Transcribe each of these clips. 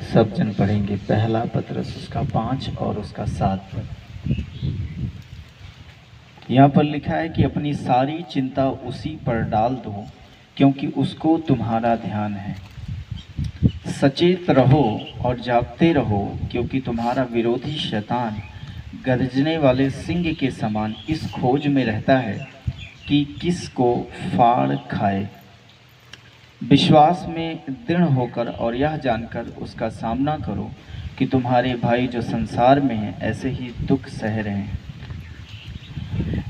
सब जन पढ़ेंगे पहला पत्रस उसका 5 और उसका 7 पद। यहाँ पर लिखा है कि अपनी सारी चिंता उसी पर डाल दो क्योंकि उसको तुम्हारा ध्यान है। सचेत रहो और जागते रहो क्योंकि तुम्हारा विरोधी शैतान गरजने वाले सिंह के समान इस खोज में रहता है कि किसको फाड़ खाए। विश्वास में दृढ़ होकर और यह जानकर उसका सामना करो कि तुम्हारे भाई जो संसार में हैं ऐसे ही दुख सह रहे हैं।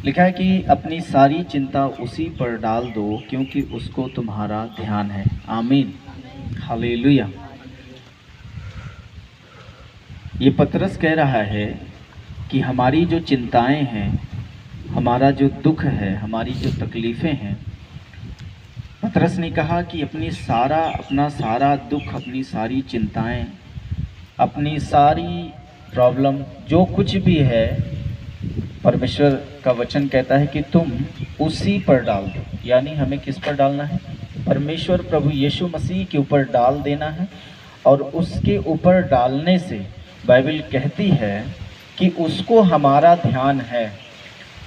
लिखा है कि अपनी सारी चिंता उसी पर डाल दो क्योंकि उसको तुम्हारा ध्यान है। आमीन, हालेलुया। ये पतरस कह रहा है कि हमारी जो चिंताएं हैं, हमारा जो दुख है, हमारी जो तकलीफ़ें हैं, पतरस ने कहा कि अपना सारा दुख, अपनी सारी चिंताएं, अपनी सारी प्रॉब्लम, जो कुछ भी है, परमेश्वर का वचन कहता है कि तुम उसी पर डाल दो। यानी हमें किस पर डालना है? परमेश्वर प्रभु यीशु मसीह के ऊपर डाल देना है। और उसके ऊपर डालने से बाइबल कहती है कि उसको हमारा ध्यान है,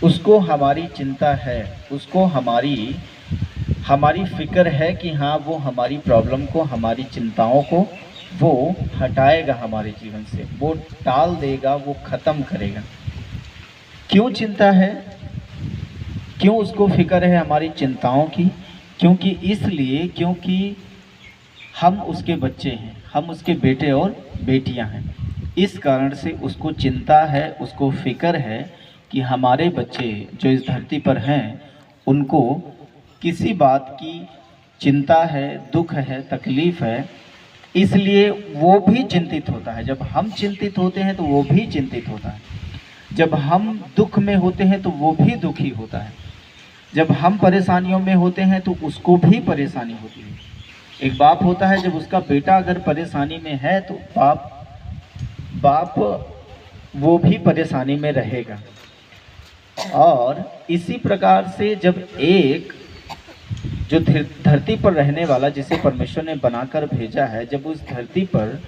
उसको हमारी चिंता है, उसको हमारी फिक्र है कि हाँ, वो हमारी प्रॉब्लम को, हमारी चिंताओं को वो हटाएगा हमारे जीवन से, वो टाल देगा, वो ख़त्म करेगा। क्यों चिंता है? क्यों उसको फिक्र है हमारी चिंताओं की? क्योंकि हम उसके बच्चे हैं, हम उसके बेटे और बेटियां हैं। इस कारण से उसको चिंता है, उसको फिक्र है कि हमारे बच्चे जो इस धरती पर हैं उनको किसी बात की चिंता है, दुख है, तकलीफ़ है, इसलिए वो भी चिंतित होता है। जब हम चिंतित होते हैं तो वो भी चिंतित होता है। जब हम दुख में होते हैं तो वो भी दुखी होता है। जब हम परेशानियों में होते हैं तो उसको भी परेशानी होती है। एक बाप होता है, जब उसका बेटा अगर परेशानी में है तो बाप वो भी परेशानी में रहेगा। और इसी प्रकार से जब एक जो धरती पर रहने वाला, जिसे परमेश्वर ने बनाकर भेजा है, जब उस धरती पर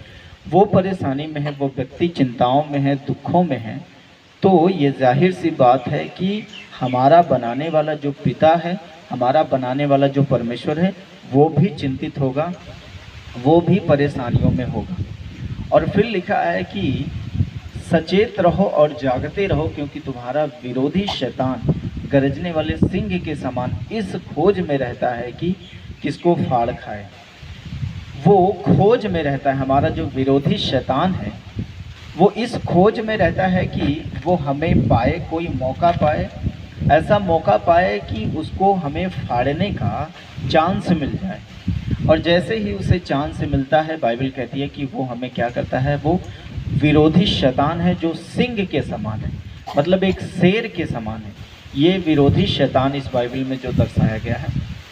वो परेशानी में है, वो व्यक्ति चिंताओं में है, दुखों में है, तो ये जाहिर सी बात है कि हमारा बनाने वाला जो पिता है, हमारा बनाने वाला जो परमेश्वर है, वो भी चिंतित होगा, वो भी परेशानियों में होगा। और फिर लिखा है कि सचेत रहो और जागते रहो क्योंकि तुम्हारा विरोधी शैतान गरजने वाले सिंह के समान इस खोज में रहता है कि किसको फाड़ खाए। वो खोज में रहता है, हमारा जो विरोधी शैतान है वो इस खोज में रहता है कि वो हमें पाए, कोई मौका पाए, ऐसा मौका पाए कि उसको हमें फाड़ने का चांस मिल जाए। और जैसे ही उसे चांस मिलता है, बाइबल कहती है कि वो हमें क्या करता है? वो विरोधी शैतान है जो सिंह के समान है, मतलब एक शेर के समान है। ये विरोधी शैतान इस बाइबल में जो दर्शाया गया है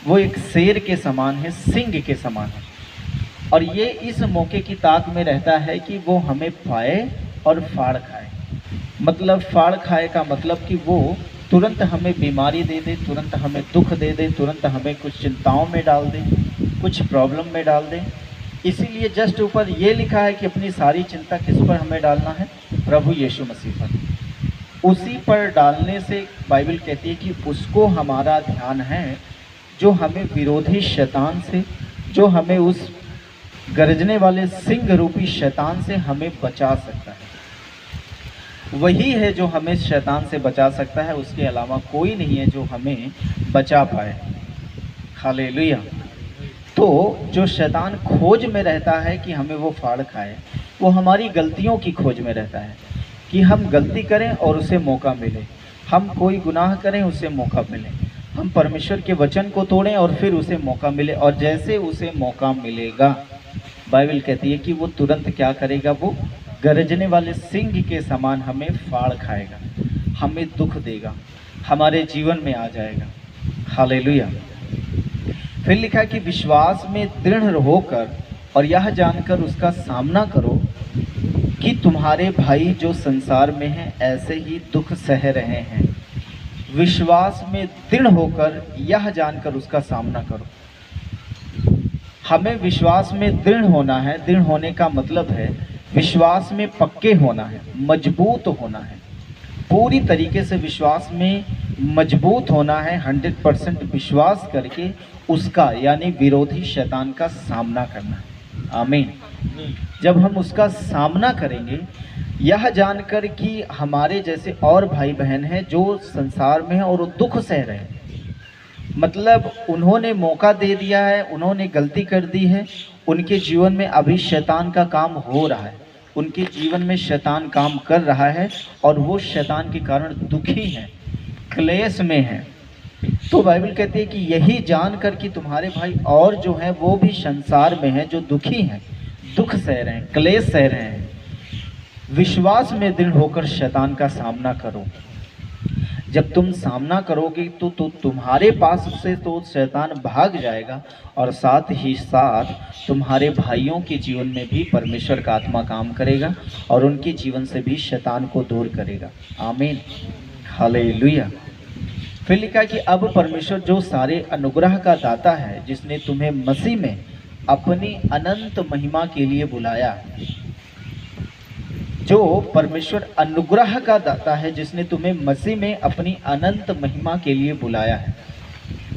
वो एक शेर के समान है, सिंह के समान है। और ये इस मौके की ताक में रहता है कि वो हमें पाए और फाड़ खाए। मतलब फाड़ खाए का मतलब कि वो तुरंत हमें बीमारी दे दे, तुरंत हमें दुख दे दे, तुरंत हमें कुछ चिंताओं में डाल दे, कुछ प्रॉब्लम में डाल दे। इसीलिए जस्ट ऊपर ये लिखा है कि अपनी सारी चिंता किस पर हमें डालना है? प्रभु यीशु मसीह पर। उसी पर डालने से बाइबल कहती है कि उसको हमारा ध्यान है, जो हमें विरोधी शैतान से, जो हमें उस गरजने वाले सिंह रूपी शैतान से हमें बचा सकता है। वही है जो हमें शैतान से बचा सकता है, उसके अलावा कोई नहीं है जो हमें बचा पाए। हालेलुया। तो जो शैतान खोज में रहता है कि हमें वो फाड़ खाए, वो हमारी गलतियों की खोज में रहता है कि हम गलती करें और उसे मौका मिले, हम कोई गुनाह करें उसे मौका मिले, हम परमेश्वर के वचन को तोड़ें और फिर उसे मौका मिले। और जैसे उसे मौका मिलेगा, बाइबल कहती है कि वो तुरंत क्या करेगा? वो गरजने वाले सिंह के समान हमें फाड़ खाएगा, हमें दुख देगा, हमारे जीवन में आ जाएगा। हालेलुया। फिर लिखा कि विश्वास में दृढ़ होकर और यह जानकर उसका सामना करो कि तुम्हारे भाई जो संसार में हैं ऐसे ही दुख सह रहे हैं। विश्वास में दृढ़ होकर यह जानकर उसका सामना करो। हमें विश्वास में दृढ़ होना है। दृढ़ होने का मतलब है विश्वास में पक्के होना है, मजबूत होना है, पूरी तरीके से विश्वास में मजबूत होना है। 100% विश्वास करके उसका यानी विरोधी शैतान का सामना करना है। आमीन। जब हम उसका सामना करेंगे, यह जानकर कि हमारे जैसे और भाई बहन हैं जो संसार में हैं और वो दुख सह रहे हैं, मतलब उन्होंने मौका दे दिया है, उन्होंने गलती कर दी है, उनके जीवन में अभी शैतान का काम हो रहा है, उनके जीवन में शैतान काम कर रहा है और वो शैतान के कारण दुखी हैं, क्लेश में हैं। तो बाइबल कहती है कि यही जानकर कि तुम्हारे भाई और जो हैं वो भी संसार में हैं, जो दुखी हैं, दुख सह रहे हैं, क्लेश सह रहे हैं, विश्वास में दृढ़ होकर शैतान का सामना करो। जब तुम सामना करोगे तो तुम्हारे पास से तो शैतान भाग जाएगा और साथ ही साथ तुम्हारे भाइयों के जीवन में भी परमेश्वर का आत्मा काम करेगा और उनके जीवन से भी शैतान को दूर करेगा। आमीन, हालेलुया। फिर लिखा कि अब परमेश्वर जो सारे अनुग्रह का दाता है, जिसने तुम्हें मसीह में अपनी अनंत महिमा के लिए बुलाया, जो परमेश्वर अनुग्रह का दाता है, जिसने तुम्हें मसीह में अपनी अनंत महिमा के लिए बुलाया है।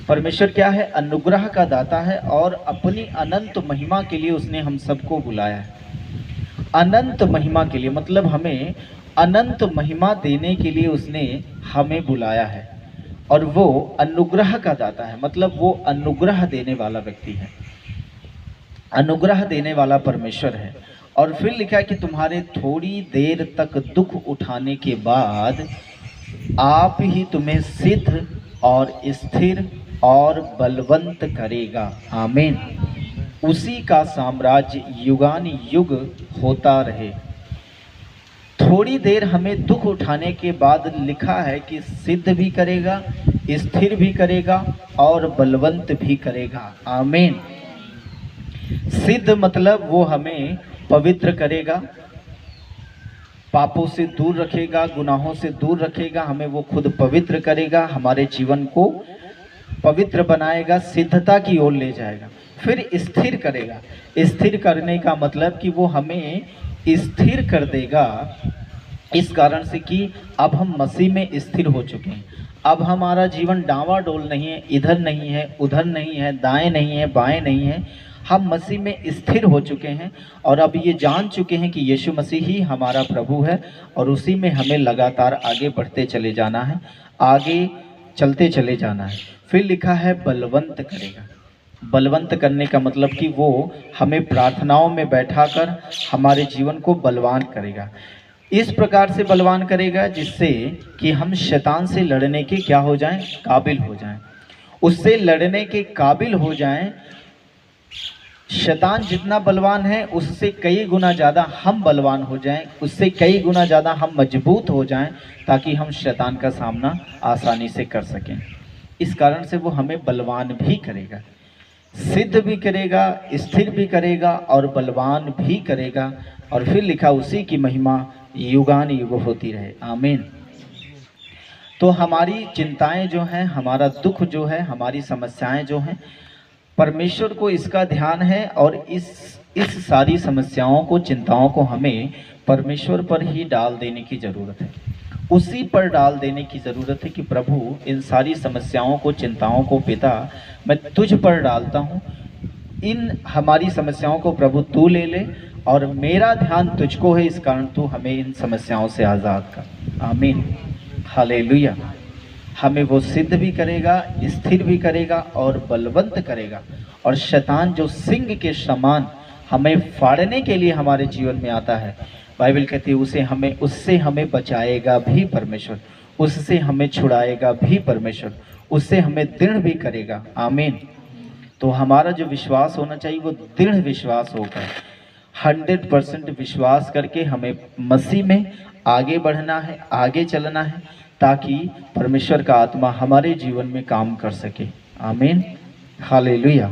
परमेश्वर क्या है? अनुग्रह का दाता है और अपनी अनंत महिमा के लिए उसने हम सबको बुलाया है। अनंत महिमा के लिए मतलब हमें अनंत महिमा देने के लिए उसने हमें बुलाया है। और वो अनुग्रह का दाता है मतलब वो अनुग्रह देने वाला व्यक्ति है, अनुग्रह देने वाला परमेश्वर है। और फिर लिखा है कि तुम्हारे थोड़ी देर तक दुख उठाने के बाद आप ही तुम्हें सिद्ध और स्थिर और बलवंत करेगा। आमीन। उसी का साम्राज्य युगान युग होता रहे। थोड़ी देर हमें दुख उठाने के बाद लिखा है कि सिद्ध भी करेगा, स्थिर भी करेगा और बलवंत भी करेगा। आमीन। सिद्ध मतलब वो हमें पवित्र करेगा, पापों से दूर रखेगा, गुनाहों से दूर रखेगा, हमें वो खुद पवित्र करेगा, हमारे जीवन को पवित्र बनाएगा, सिद्धता की ओर ले जाएगा। फिर स्थिर करेगा। स्थिर करने का मतलब कि वो हमें स्थिर कर देगा, इस कारण से कि अब हम मसीह में स्थिर हो चुके हैं। अब हमारा जीवन डावाडोल नहीं है, इधर नहीं है, उधर नहीं है, दाएं नहीं है, बाएं नहीं है। हम मसीह में स्थिर हो चुके हैं और अब ये जान चुके हैं कि यीशु मसीह ही हमारा प्रभु है और उसी में हमें लगातार आगे बढ़ते चले जाना है, आगे चलते चले जाना है। फिर लिखा है बलवंत करेगा। बलवंत करने का मतलब कि वो हमें प्रार्थनाओं में बैठाकर हमारे जीवन को बलवान करेगा। इस प्रकार से बलवान करेगा जिससे कि हम शैतान से लड़ने के क्या हो जाएं? काबिल हो जाएं। उससे लड़ने के काबिल हो जाएं। शैतान जितना बलवान है उससे कई गुना ज़्यादा हम बलवान हो जाएं, उससे कई गुना ज़्यादा हम मजबूत हो जाएं, ताकि हम शैतान का सामना आसानी से कर सकें। इस कारण से वो हमें बलवान भी करेगा, सिद्ध भी करेगा, स्थिर भी करेगा और बलवान भी करेगा। और फिर लिखा उसी की महिमा युगान युग होती रहे। आमीन। तो हमारी चिंताएं जो हैं, हमारा दुख जो है, हमारी समस्याएं जो हैं, परमेश्वर को इसका ध्यान है और इस सारी समस्याओं को, चिंताओं को हमें परमेश्वर पर ही डाल देने की ज़रूरत है। उसी पर डाल देने की ज़रूरत है कि प्रभु इन सारी समस्याओं को, चिंताओं को पिता मैं तुझ पर डालता हूँ। इन हमारी समस्याओं को प्रभु तू ले ले और मेरा ध्यान तुझको है, इस कारण तू हमें इन समस्याओं से आज़ाद कर। आमीन, हालेलुया। हमें वो सिद्ध भी करेगा, स्थिर भी करेगा और बलवंत करेगा। और शैतान जो सिंह के समान हमें फाड़ने के लिए हमारे जीवन में आता है, बाइबल कहती है उससे हमें बचाएगा भी परमेश्वर, उससे हमें छुड़ाएगा भी परमेश्वर, उससे हमें दृढ़ भी करेगा। आमीन। तो हमारा जो विश्वास होना चाहिए वो दृढ़ विश्वास होगा। 100% विश्वास करके हमें मसीह में आगे बढ़ना है, आगे चलना है, ताकि परमेश्वर का आत्मा हमारे जीवन में काम कर सके। आमीन, हालेलुया।